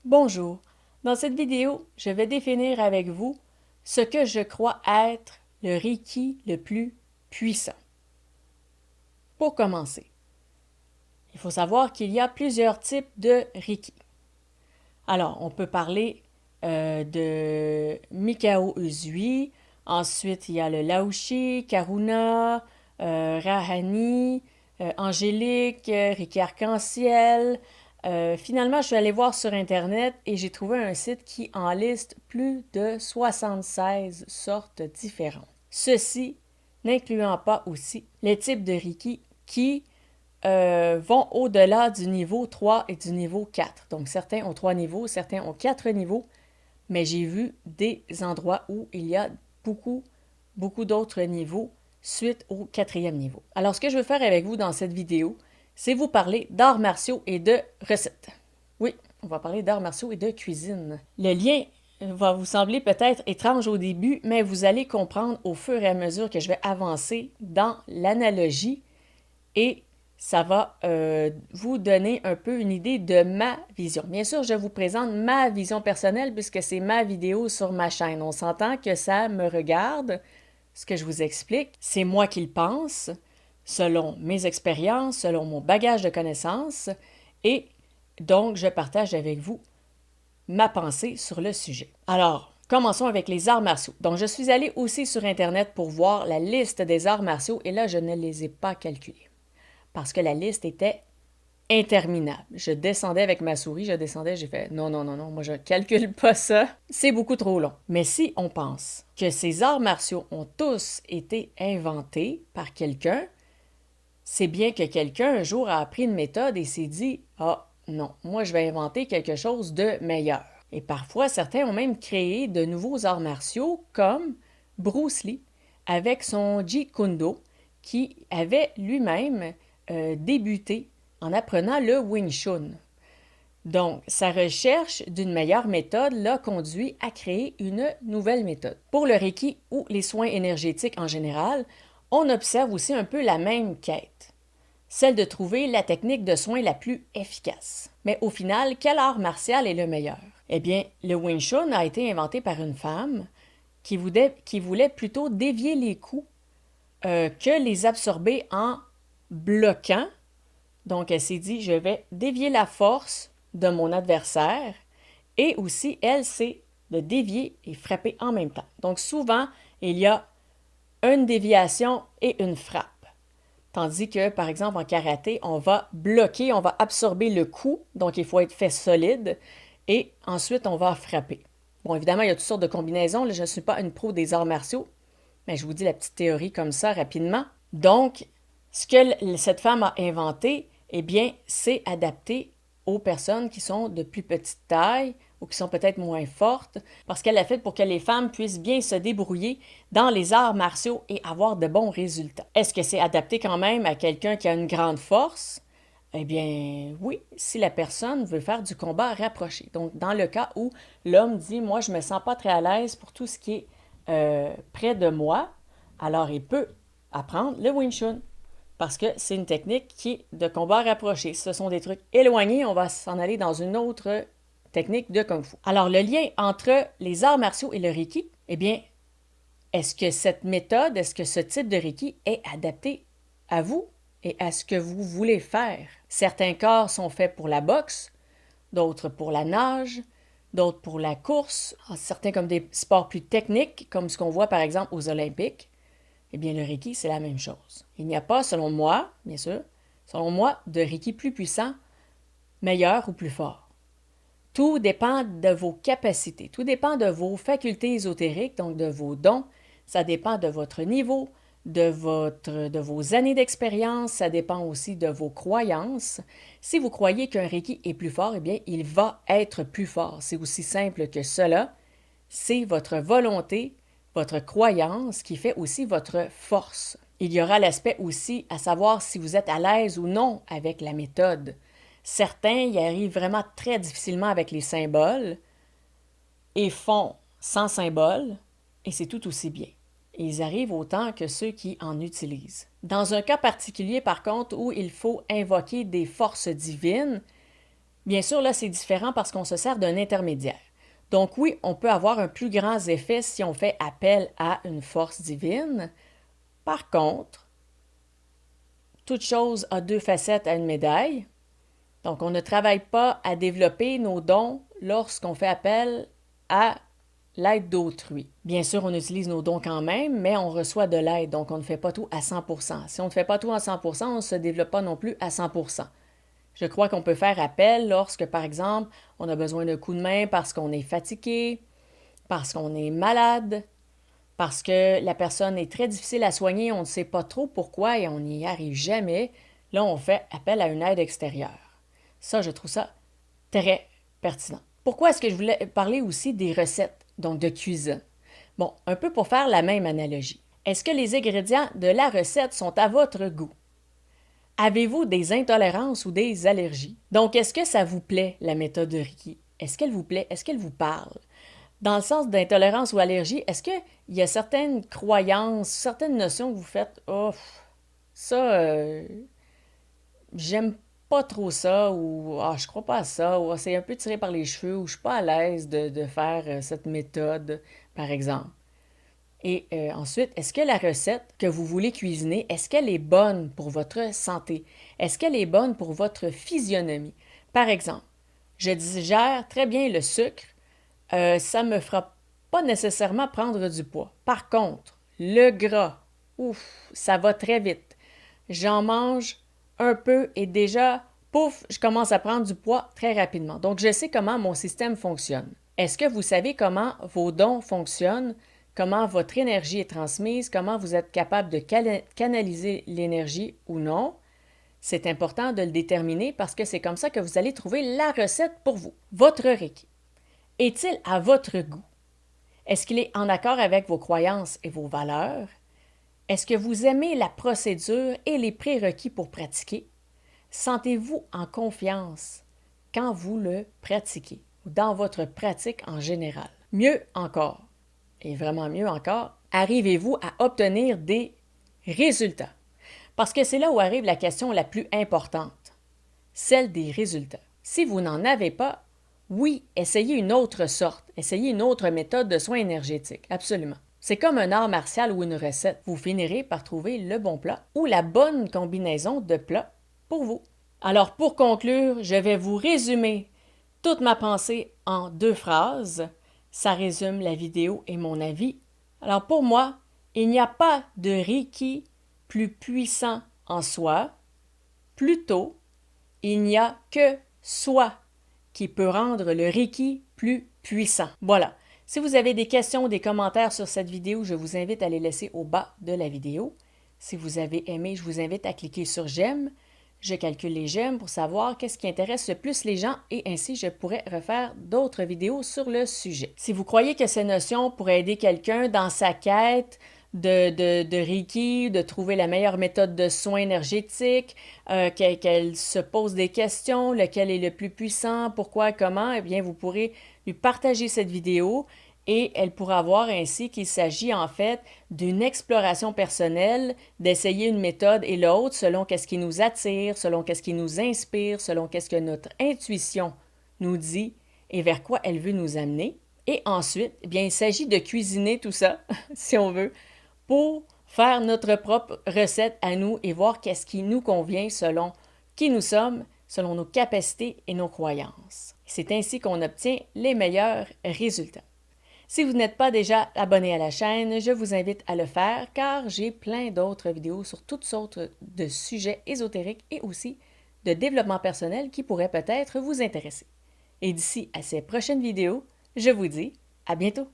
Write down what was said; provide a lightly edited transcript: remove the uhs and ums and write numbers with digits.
Bonjour. Dans cette vidéo, je vais définir avec vous ce que je crois être le Reiki le plus puissant. Pour commencer, il faut savoir qu'il y a plusieurs types de Reiki. Alors, on peut parler de Mikao Usui, ensuite il y a le Laoshi, Karuna, Rahani, Angélique, Reiki Arc-en-Ciel. Finalement, je suis allée voir sur Internet et j'ai trouvé un site qui en liste plus de 76 sortes différentes. Ceci n'incluant pas aussi les types de Reiki qui vont au-delà du niveau 3 et du niveau 4. Donc, certains ont 3 niveaux, certains ont 4 niveaux, mais j'ai vu des endroits où il y a beaucoup d'autres niveaux suite au 4e niveau. Alors, ce que je veux faire avec vous dans cette vidéo, c'est vous parler d'arts martiaux et de recettes. Oui, on va parler d'arts martiaux et de cuisine. Le lien va vous sembler peut-être étrange au début, mais vous allez comprendre au fur et à mesure que je vais avancer dans l'analogie et ça va vous donner un peu une idée de ma vision. Bien sûr, je vous présente ma vision personnelle puisque c'est ma vidéo sur ma chaîne. On s'entend que ça me regarde, ce que je vous explique. C'est moi qui le pense, selon mes expériences, selon mon bagage de connaissances, et donc je partage avec vous ma pensée sur le sujet. Alors, commençons avec les arts martiaux. Donc, je suis allée aussi sur Internet pour voir la liste des arts martiaux et là, je ne les ai pas calculés parce que la liste était interminable. Je descendais avec ma souris, j'ai fait non, non, non, non, moi je calcule pas ça, c'est beaucoup trop long. Mais si on pense que ces arts martiaux ont tous été inventés par quelqu'un, c'est bien que quelqu'un un jour a appris une méthode et s'est dit ah non, moi je vais inventer quelque chose de meilleur. Et parfois, certains ont même créé de nouveaux arts martiaux comme Bruce Lee avec son Jeet Kune Do qui avait lui-même débuté en apprenant le Wing Chun. Donc, sa recherche d'une meilleure méthode l'a conduit à créer une nouvelle méthode. Pour le Reiki ou les soins énergétiques en général, on observe aussi un peu la même quête, celle de trouver la technique de soin la plus efficace. Mais au final, quel art martial est le meilleur? Eh bien, le Wing Chun a été inventé par une femme qui voulait plutôt dévier les coups que les absorber en bloquant. Donc, elle s'est dit, je vais dévier la force de mon adversaire et aussi, elle, c'est de dévier et frapper en même temps. Donc, souvent, il y a une déviation et une frappe. Tandis que, par exemple, en karaté, on va bloquer, on va absorber le coup, donc il faut être fait solide, et ensuite, on va frapper. Bon, évidemment, il y a toutes sortes de combinaisons. Là, je ne suis pas une pro des arts martiaux, mais je vous dis la petite théorie comme ça rapidement. Donc, ce que cette femme a inventé, eh bien, c'est adapté aux personnes qui sont de plus petite taille ou qui sont peut-être moins fortes, parce qu'elle l'a fait pour que les femmes puissent bien se débrouiller dans les arts martiaux et avoir de bons résultats. Est-ce que c'est adapté quand même à quelqu'un qui a une grande force? Eh bien, oui, si la personne veut faire du combat rapproché. Donc, dans le cas où l'homme dit, moi, je me sens pas très à l'aise pour tout ce qui est près de moi, alors il peut apprendre le Wing Chun parce que c'est une technique qui est de combat rapproché. Si ce sont des trucs éloignés, on va s'en aller dans une autre technique de Kung Fu. Alors, le lien entre les arts martiaux et le Reiki, eh bien, est-ce que cette méthode, est-ce que ce type de Reiki est adapté à vous et à ce que vous voulez faire? Certains corps sont faits pour la boxe, d'autres pour la nage, d'autres pour la course, certains comme des sports plus techniques, comme ce qu'on voit par exemple aux Olympiques. Eh bien, le Reiki, c'est la même chose. Il n'y a pas, selon moi, bien sûr, selon moi, de Reiki plus puissant, meilleur ou plus fort. Tout dépend de vos capacités, tout dépend de vos facultés ésotériques, donc de vos dons. Ça dépend de votre niveau, de vos années d'expérience, ça dépend aussi de vos croyances. Si vous croyez qu'un Reiki est plus fort, eh bien, il va être plus fort. C'est aussi simple que cela. C'est votre volonté, votre croyance qui fait aussi votre force. Il y aura l'aspect aussi à savoir si vous êtes à l'aise ou non avec la méthode. Certains y arrivent vraiment très difficilement avec les symboles et font sans symbole, et c'est tout aussi bien. Et ils arrivent autant que ceux qui en utilisent. Dans un cas particulier, par contre, où il faut invoquer des forces divines, Bien sûr, là, c'est différent parce qu'on se sert d'un intermédiaire. Donc oui, on peut avoir un plus grand effet si on fait appel à une force divine. Par contre, toute chose a deux facettes à une médaille. Donc, on ne travaille pas à développer nos dons lorsqu'on fait appel à l'aide d'autrui. Bien sûr, on utilise nos dons quand même, mais on reçoit de l'aide, donc on ne fait pas tout à 100%. Si on ne fait pas tout à 100%, on ne se développe pas non plus à 100%. Je crois qu'on peut faire appel lorsque, par exemple, on a besoin d'un coup de main parce qu'on est fatigué, parce qu'on est malade, parce que la personne est très difficile à soigner, on ne sait pas trop pourquoi et on n'y arrive jamais. Là, on fait appel à une aide extérieure. Ça, je trouve ça très pertinent. Pourquoi est-ce que je voulais parler aussi des recettes, donc de cuisine? Bon, un peu pour faire la même analogie. Est-ce que les ingrédients de la recette sont à votre goût? Avez-vous des intolérances ou des allergies? Donc, est-ce que ça vous plaît, la méthode de Reiki? Est-ce qu'elle vous plaît? Est-ce qu'elle vous parle? Dans le sens d'intolérance ou allergie, est-ce qu'il y a certaines croyances, certaines notions que vous faites, oh, ça, j'aime pas trop ça, ou ah, je crois pas à ça, ou ah, c'est un peu tiré par les cheveux, ou je suis pas à l'aise de faire cette méthode, par exemple. Et ensuite, est-ce que la recette que vous voulez cuisiner, est-ce qu'elle est bonne pour votre santé? Est-ce qu'elle est bonne pour votre physionomie? Par exemple, je digère très bien le sucre, ça me fera pas nécessairement prendre du poids. Par contre, le gras, ouf, ça va très vite. J'en mange un peu et déjà, pouf, je commence à prendre du poids très rapidement. Donc, je sais comment mon système fonctionne. Est-ce que vous savez comment vos dons fonctionnent, comment votre énergie est transmise, comment vous êtes capable de canaliser l'énergie ou non? C'est important de le déterminer parce que c'est comme ça que vous allez trouver la recette pour vous. Votre Reiki est-il à votre goût? Est-ce qu'il est en accord avec vos croyances et vos valeurs? Est-ce que vous aimez la procédure et les prérequis pour pratiquer? Sentez-vous en confiance quand vous le pratiquez ou dans votre pratique en général? Mieux encore, et vraiment mieux encore, arrivez-vous à obtenir des résultats? Parce que c'est là où arrive la question la plus importante, celle des résultats. Si vous n'en avez pas, oui, essayez une autre sorte, essayez une autre méthode de soins énergétiques, absolument. C'est comme un art martial ou une recette. Vous finirez par trouver le bon plat ou la bonne combinaison de plats pour vous. Alors pour conclure, je vais vous résumer toute ma pensée en 2 phrases. Ça résume la vidéo et mon avis. Alors pour moi, il n'y a pas de Reiki plus puissant en soi. Plutôt, il n'y a que soi qui peut rendre le Reiki plus puissant. Voilà. Si vous avez des questions ou des commentaires sur cette vidéo, je vous invite à les laisser au bas de la vidéo. Si vous avez aimé, je vous invite à cliquer sur j'aime. Je calcule les j'aime pour savoir qu'est-ce qui intéresse le plus les gens et ainsi je pourrais refaire d'autres vidéos sur le sujet. Si vous croyez que ces notions pourraient aider quelqu'un dans sa quête de Reiki, de trouver la meilleure méthode de soins énergétiques, qu'elle se pose des questions, lequel est le plus puissant, pourquoi, comment, eh bien, vous pourrez lui partager cette vidéo et elle pourra voir ainsi qu'il s'agit en fait d'une exploration personnelle, d'essayer une méthode et l'autre selon qu'est-ce qui nous attire, selon qu'est-ce qui nous inspire, selon qu'est-ce que notre intuition nous dit et vers quoi elle veut nous amener. Et ensuite, eh bien, il s'agit de cuisiner tout ça, si on veut, pour faire notre propre recette à nous et voir qu'est-ce qui nous convient selon qui nous sommes, selon nos capacités et nos croyances. C'est ainsi qu'on obtient les meilleurs résultats. Si vous n'êtes pas déjà abonné à la chaîne, je vous invite à le faire car j'ai plein d'autres vidéos sur toutes sortes de sujets ésotériques et aussi de développement personnel qui pourraient peut-être vous intéresser. Et d'ici à ces prochaines vidéos, je vous dis à bientôt!